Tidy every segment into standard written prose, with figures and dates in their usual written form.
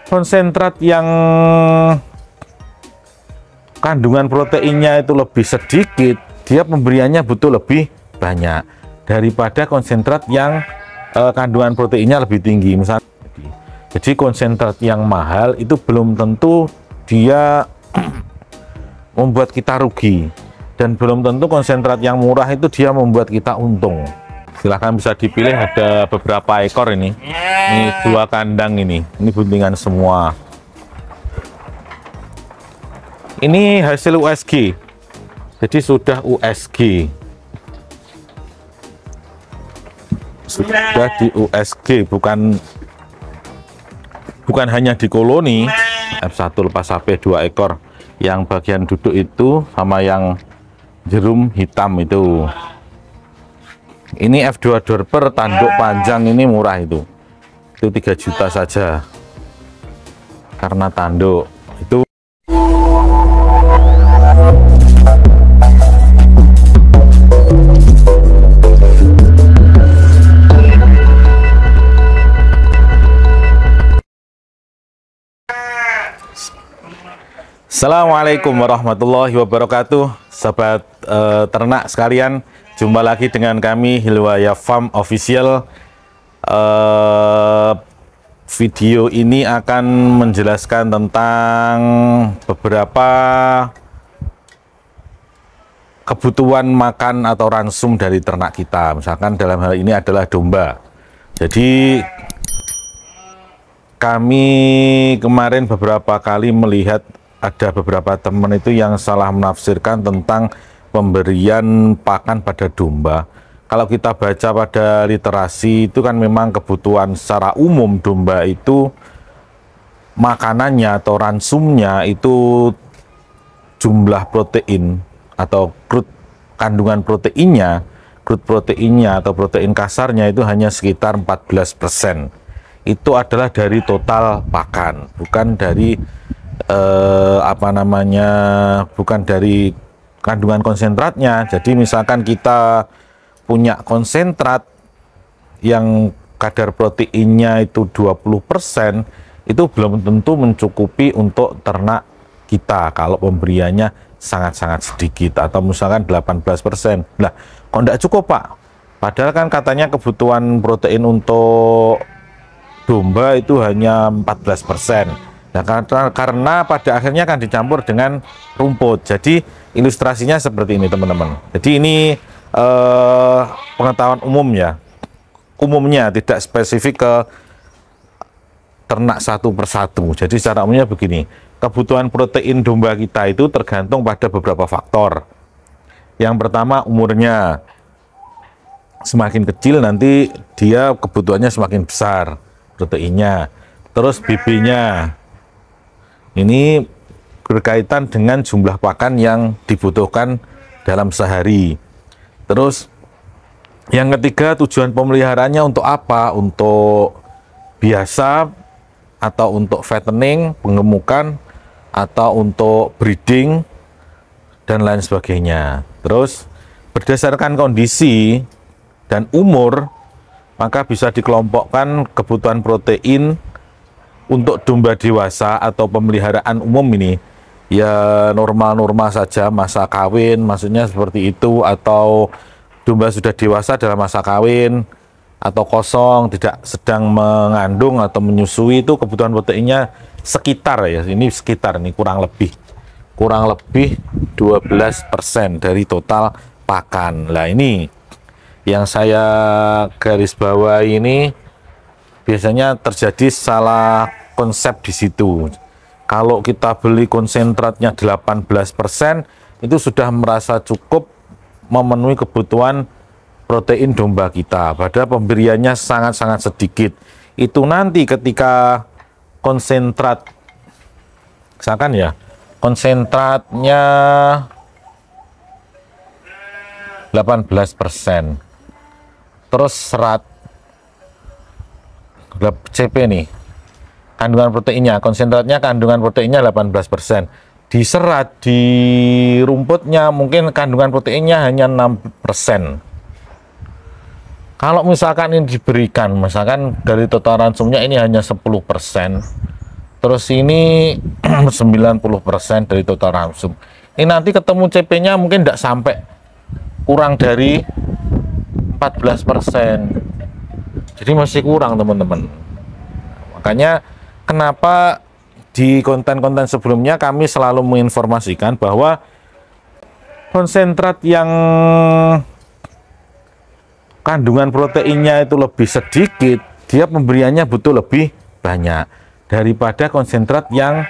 konsentrat yang kandungan proteinnya itu lebih sedikit, dia pemberiannya butuh lebih banyak daripada konsentrat yang kandungan proteinnya lebih tinggi. Misalnya, jadi konsentrat yang mahal itu belum tentu dia membuat kita rugi, dan belum tentu konsentrat yang murah itu dia membuat kita untung. Silahkan bisa dipilih, ada beberapa ekor ini 2 kandang ini buntingan semua. Ini hasil USG, jadi sudah USG, sudah di USG, bukan hanya di koloni. F1 lepas HP 2 ekor, yang bagian duduk itu sama yang jerum hitam itu. Ini F2 Dorper tanduk panjang, ini murah itu 3 juta saja karena tanduk itu. Assalamualaikum warahmatullahi wabarakatuh, sahabat ternak sekalian. Jumpa lagi dengan kami Hilwaya Farm Official. Video ini akan menjelaskan tentang beberapa kebutuhan makan atau ransum dari ternak kita. Misalkan dalam hal ini adalah domba. Jadi kami kemarin beberapa kali melihat ada beberapa teman itu yang salah menafsirkan tentang pemberian pakan pada domba. Kalau kita baca pada literasi itu kan memang kebutuhan secara umum domba itu makanannya atau ransumnya itu jumlah protein atau kandungan proteinnya, proteinnya atau protein kasarnya itu hanya sekitar 14%. Itu adalah dari total pakan, bukan dari bukan dari kandungan konsentratnya. Jadi misalkan kita punya konsentrat yang kadar proteinnya itu 20%, itu belum tentu mencukupi untuk ternak kita kalau pemberiannya sangat-sangat sedikit, atau misalkan 18%. Nah, kok enggak cukup, Pak? Padahal kan katanya kebutuhan protein untuk domba itu hanya 14%. Nah, karena pada akhirnya akan dicampur dengan rumput. Jadi ilustrasinya seperti ini, teman-teman. Jadi ini pengetahuan umum ya. Umumnya tidak spesifik ke ternak satu persatu. Jadi secara umumnya begini, kebutuhan protein domba kita itu tergantung pada beberapa faktor. Yang pertama, umurnya. Semakin kecil nanti dia kebutuhannya semakin besar proteinnya. Terus BB-nya. Ini berkaitan dengan jumlah pakan yang dibutuhkan dalam sehari. Terus yang ketiga, tujuan pemeliharaannya untuk apa? Untuk biasa, atau untuk fattening, penggemukan, atau untuk breeding, dan lain sebagainya. Terus berdasarkan kondisi dan umur, maka bisa dikelompokkan kebutuhan protein untuk domba dewasa atau pemeliharaan umum ini ya normal-normal saja, masa kawin maksudnya seperti itu, atau domba sudah dewasa dalam masa kawin, atau kosong tidak sedang mengandung atau menyusui, itu kebutuhan proteinnya sekitar ya, ini sekitar nih kurang lebih 12% dari total pakan. Lah ini yang saya garis bawahi ini, biasanya terjadi salah konsep di situ. Kalau kita beli konsentratnya 18%, itu sudah merasa cukup memenuhi kebutuhan protein domba kita, padahal pemberiannya sangat-sangat sedikit. Itu nanti ketika konsentrat, misalkan ya, konsentratnya 18%, terus serat CP nih, kandungan proteinnya, konsentratnya kandungan proteinnya 18%, diserat di rumputnya mungkin kandungan proteinnya hanya 6%. Kalau misalkan ini diberikan, misalkan dari total ransumnya ini hanya 10%, terus ini 90% dari total ransum. Ini nanti ketemu CP-nya mungkin tidak sampai, kurang dari 14%. Jadi masih kurang teman-teman. Makanya kenapa di konten-konten sebelumnya kami selalu menginformasikan bahwa konsentrat yang kandungan proteinnya itu lebih sedikit, dia pemberiannya butuh lebih banyak daripada konsentrat yang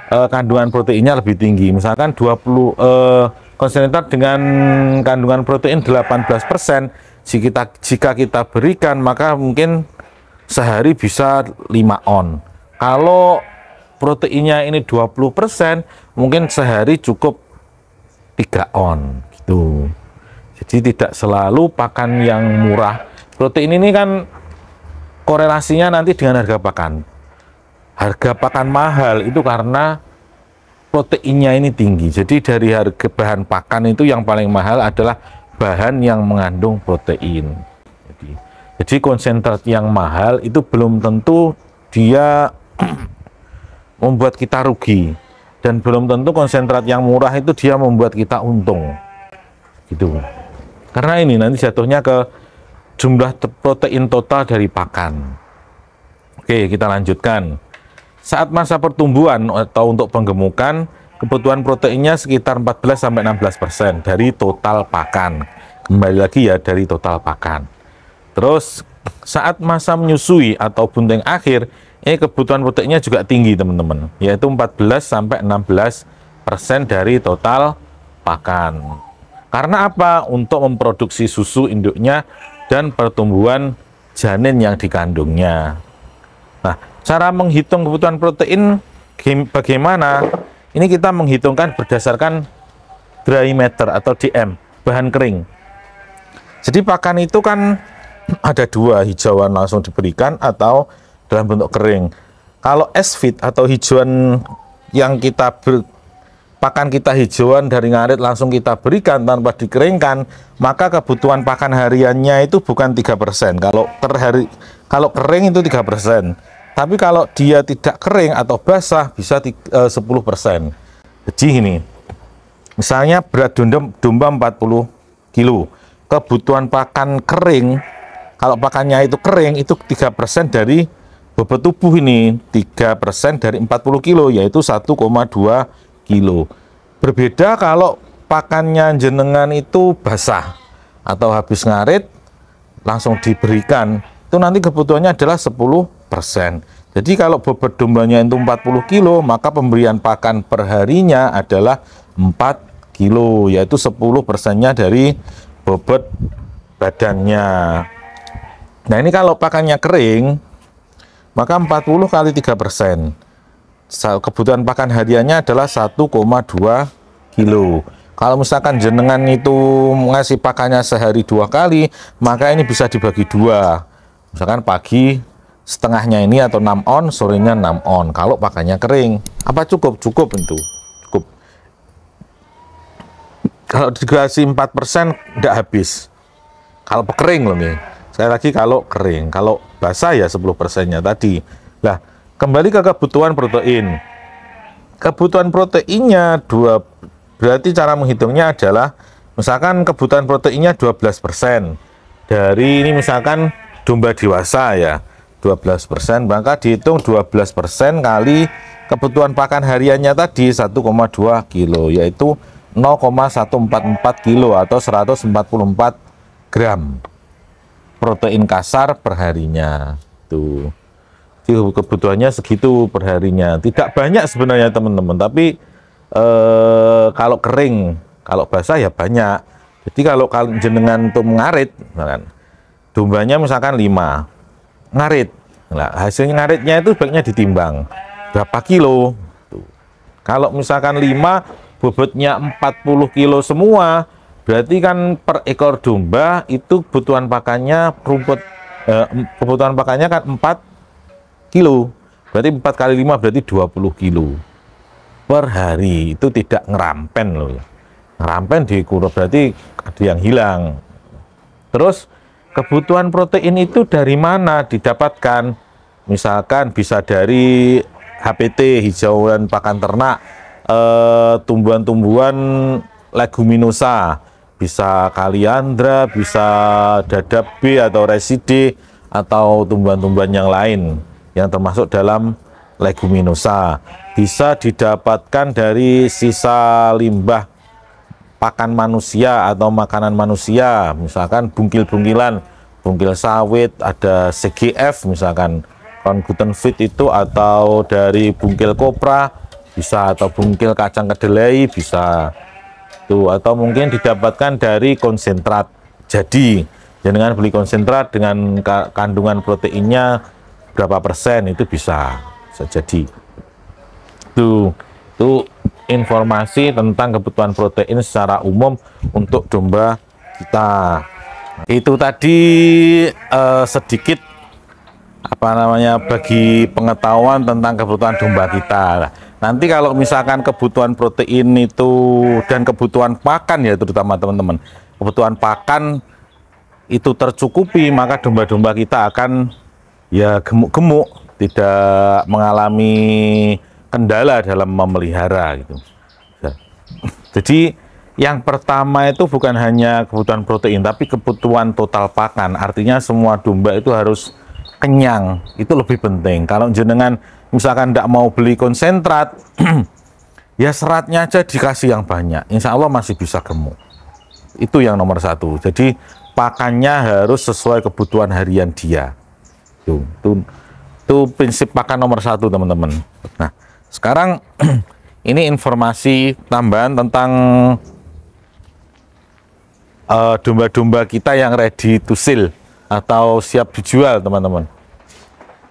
kandungan proteinnya lebih tinggi. Misalkan 20 konsentrat dengan kandungan protein 18%, jika kita berikan maka mungkin sehari bisa 5 on. Kalau proteinnya ini 20%, mungkin sehari cukup 3 on gitu. Jadi tidak selalu pakan yang murah. Protein ini kan korelasinya nanti dengan harga pakan. Harga pakan mahal itu karena proteinnya ini tinggi. Jadi dari harga bahan pakan itu yang paling mahal adalah bahan yang mengandung protein. Jadi konsentrat yang mahal itu belum tentu dia membuat kita rugi, dan belum tentu konsentrat yang murah itu dia membuat kita untung gitu. Karena ini nanti jatuhnya ke jumlah protein total dari pakan. Oke, kita lanjutkan. Saat masa pertumbuhan atau untuk penggemukan, kebutuhan proteinnya sekitar 14-16% dari total pakan. Kembali lagi ya, dari total pakan. Terus saat masa menyusui atau bunting akhir, ini kebutuhan proteinnya juga tinggi teman-teman, yaitu 14-16% dari total pakan. Karena apa? Untuk memproduksi susu induknya dan pertumbuhan janin yang dikandungnya. Nah, cara menghitung kebutuhan protein bagaimana? Ini kita menghitungkan berdasarkan dry matter atau DM, bahan kering. Jadi pakan itu kan ada dua, hijauan langsung diberikan atau dalam bentuk kering. Kalau S-feed atau hijauan yang pakan kita hijauan dari ngarit langsung kita berikan tanpa dikeringkan, maka kebutuhan pakan hariannya itu bukan 3%. Kalau kering itu 3%. Tapi kalau dia tidak kering atau basah bisa 10%. Jadi ini, misalnya berat domba 40 kilo, kebutuhan pakan kering, kalau pakannya itu kering itu 3% dari bobot tubuh ini, 3% dari 40 kilo yaitu 1,2 kilo. Berbeda kalau pakannya jenengan itu basah atau habis ngarit langsung diberikan, itu nanti kebutuhannya adalah 10%. Jadi kalau bobot dombanya itu 40 kilo, maka pemberian pakan per harinya adalah 4 kilo, yaitu 10%-nya dari bobot badannya. Nah ini kalau pakannya kering, maka 40 kali 3%. Kebutuhan pakan hariannya adalah 1,2 kilo. Kalau misalkan jenengan itu ngasih pakannya sehari 2 kali, maka ini bisa dibagi 2. Misalkan pagi setengahnya ini atau 6 on, sorenya 6 on. Kalau pakannya kering, apa cukup? Cukup itu. Cukup. Kalau dikasih 4% tidak habis. Kalau kering loh nih. Sekali lagi kalau kering. Kalau basah ya 10%-nya tadi. Lah, kembali ke kebutuhan protein. Kebutuhan proteinnya berarti cara menghitungnya adalah misalkan kebutuhan proteinnya 12%. Dari ini misalkan domba dewasa ya, 12%, maka dihitung 12% kali kebutuhan pakan hariannya tadi 1,2 kilo, yaitu 0,144 kilo atau 144 gram protein kasar perharinya. Tuh. Kebutuhannya segitu perharinya, tidak banyak sebenarnya teman-teman, tapi kalau kering, kalau basah ya banyak. Jadi kalau jenengan tuh ngarit, misalkan dombanya misalkan 5 ngarit, nah, hasilnya ngaritnya itu sebaiknya ditimbang berapa kilo. Tuh. Kalau misalkan 5 bobotnya 40 kilo semua, berarti kan per ekor domba itu kebutuhan pakannya kebutuhan pakannya kan 4 kilo, berarti 4 kali 5 berarti 20 kilo per hari. Itu tidak ngerampen loh, ngerampen dikurang berarti ada yang hilang. Terus kebutuhan protein itu dari mana didapatkan? Misalkan bisa dari HPT, hijauan pakan ternak, tumbuhan-tumbuhan leguminosa, bisa kaliandra, bisa dadap B atau reside, atau tumbuhan-tumbuhan yang lain yang termasuk dalam leguminosa. Bisa didapatkan dari sisa limbah pakan manusia atau makanan manusia, misalkan bungkil-bungkilan, bungkil sawit, ada CGF misalkan, corn gluten feed itu, atau dari bungkil kopra bisa, atau bungkil kacang kedelai bisa tuh, atau mungkin didapatkan dari konsentrat. Jadi dengan beli konsentrat dengan kandungan proteinnya berapa persen itu bisa jadi. Tuh informasi tentang kebutuhan protein secara umum untuk domba kita. Itu tadi sedikit bagi pengetahuan tentang kebutuhan domba kita. Nanti kalau misalkan kebutuhan protein itu dan kebutuhan pakan, ya terutama teman-teman, kebutuhan pakan itu tercukupi, maka domba-domba kita akan ya gemuk-gemuk, tidak mengalami kendala dalam memelihara gitu. Jadi yang pertama itu bukan hanya kebutuhan protein, tapi kebutuhan total pakan. Artinya semua domba itu harus kenyang, itu lebih penting. Kalau jenengan misalkan tidak mau beli konsentrat, ya seratnya aja dikasih yang banyak, insya Allah masih bisa gemuk. Itu yang nomor satu. Jadi pakannya harus sesuai kebutuhan harian dia. Itu prinsip pakan nomor satu, teman-teman. Nah, sekarang ini informasi tambahan tentang domba-domba kita yang ready to sell atau siap dijual, teman-teman.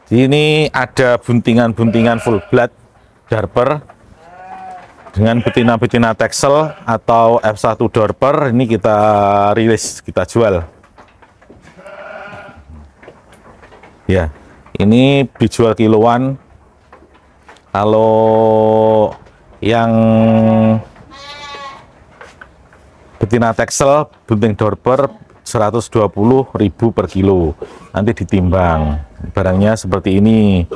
Ini ada buntingan-buntingan full blood Darper dengan betina-betina Texel atau F1 Darper. Ini kita rilis, kita jual. Ya, ini dijual kiloan. Kalau yang betina Texel bunting Darper 120.000 per kilo, nanti ditimbang barangnya seperti ini.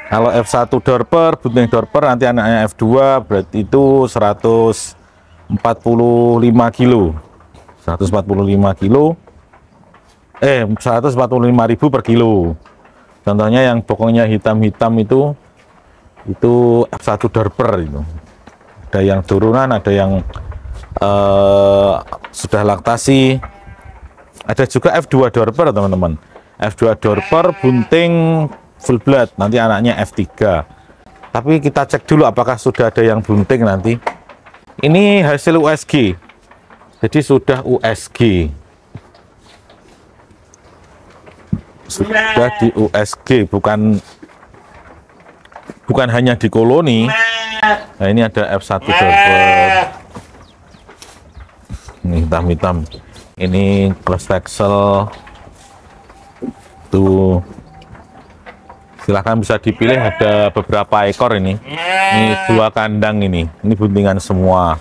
Kalau F1 Darper, bunting Darper, nanti anaknya F2 berarti itu 145 kilo 145.000 per kilo. Contohnya yang pokoknya hitam-hitam itu F1 Darper itu. Ada yang turunan, ada yang sudah laktasi. Ada juga F2 Darper, teman-teman. F2 Darper bunting full blood, nanti anaknya F3. Tapi kita cek dulu apakah sudah ada yang bunting nanti. Ini hasil USG. Jadi sudah USG. Sudah di USG, bukan hanya di koloni. Nah, ini ada F1 Darper. Ini hitam-hitam. Ini cross Texel. Tuh. Silahkan bisa dipilih, ada beberapa ekor ini. Ini 2 kandang ini. Ini buntingan semua.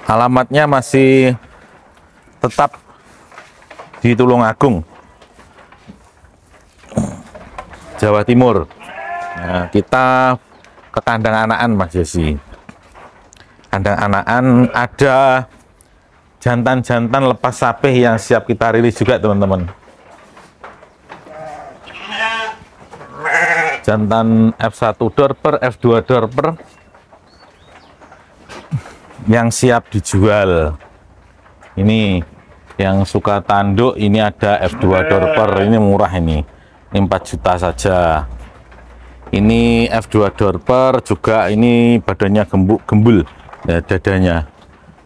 Alamatnya masih tetap di Tulungagung, Jawa Timur. Nah, kita ke kandang anakan, Mas Jesse. Kandang anakan ada jantan-jantan lepas sapeh yang siap kita rilis juga, teman-teman. Jantan F1 Darper, F2 Darper yang siap dijual. Ini yang suka tanduk, ini ada F2 Darper, ini murah ini 4 juta saja. Ini F2 Darper juga, ini badannya gembul ya, dadanya.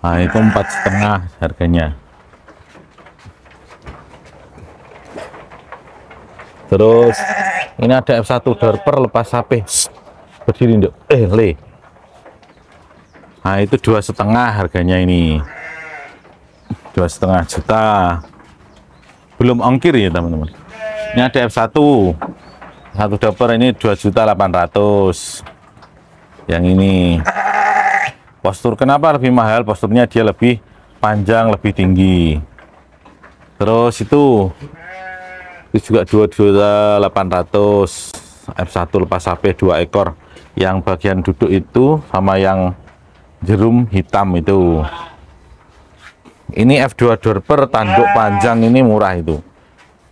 Nah, itu 4,5 harganya. Terus ini ada F1 Darper lepas sapeh. Berdiri, Nduk. Le. Nah, itu 2,5 harganya ini. 2,5 juta. Belum ongkir ya, teman-teman. Ini ada F1. Satu Darper ini 2.800.000. Yang ini. Postur kenapa lebih mahal? Posturnya dia lebih panjang, lebih tinggi. Terus itu juga 2.800.000 F1 lepas HP 2 ekor. Yang bagian duduk itu sama yang jerum hitam itu. Ini F2 Dorper tanduk panjang ini murah itu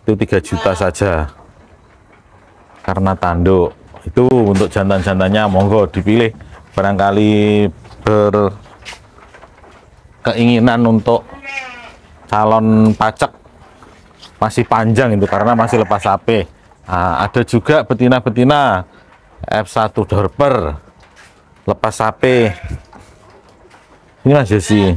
3 juta saja karena tanduk. Itu untuk jantan-jantannya monggo dipilih, barangkali berkeinginan untuk calon pacak masih panjang itu karena masih lepas HP. Nah, ada juga betina-betina F1 Dorper lepas HP. Ini Mas Jesse.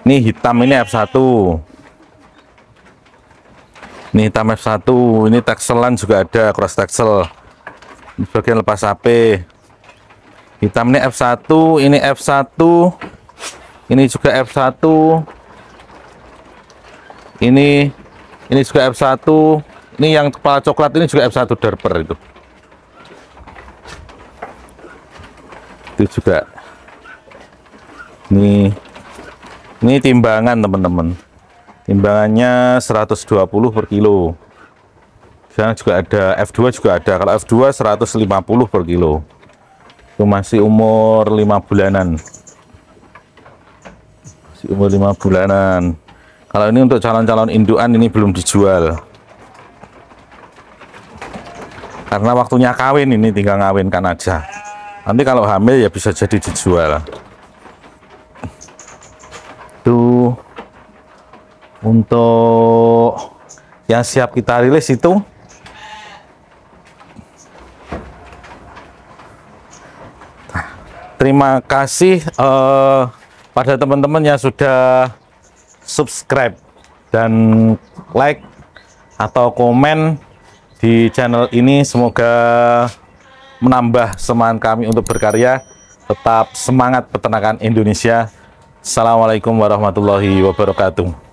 Ini hitam, ini F1. Ini hitam F1, ini texelan juga ada, cross texel. Ini bagian lepas HP. Hitam ini F1, ini F1. Ini juga F1. Ini juga F1. Ini yang kepala coklat ini juga F1 Dorper itu. Itu juga. Ini timbangan teman-teman. Timbangannya 120 per kilo. Sekarang juga ada F2 juga ada. Kalau F2 150 per kilo. Itu masih umur 5 bulanan. Masih umur 5 bulanan. Kalau ini untuk calon-calon indukan ini belum dijual. Karena waktunya kawin, ini tinggal ngawinkan aja. Nanti kalau hamil ya bisa jadi dijual. Itu untuk yang siap kita rilis itu. Terima kasih pada teman-teman yang sudah subscribe dan like atau komen di channel ini. Semoga menambah semangat kami untuk berkarya. Tetap semangat peternakan Indonesia. Assalamualaikum warahmatullahi wabarakatuh.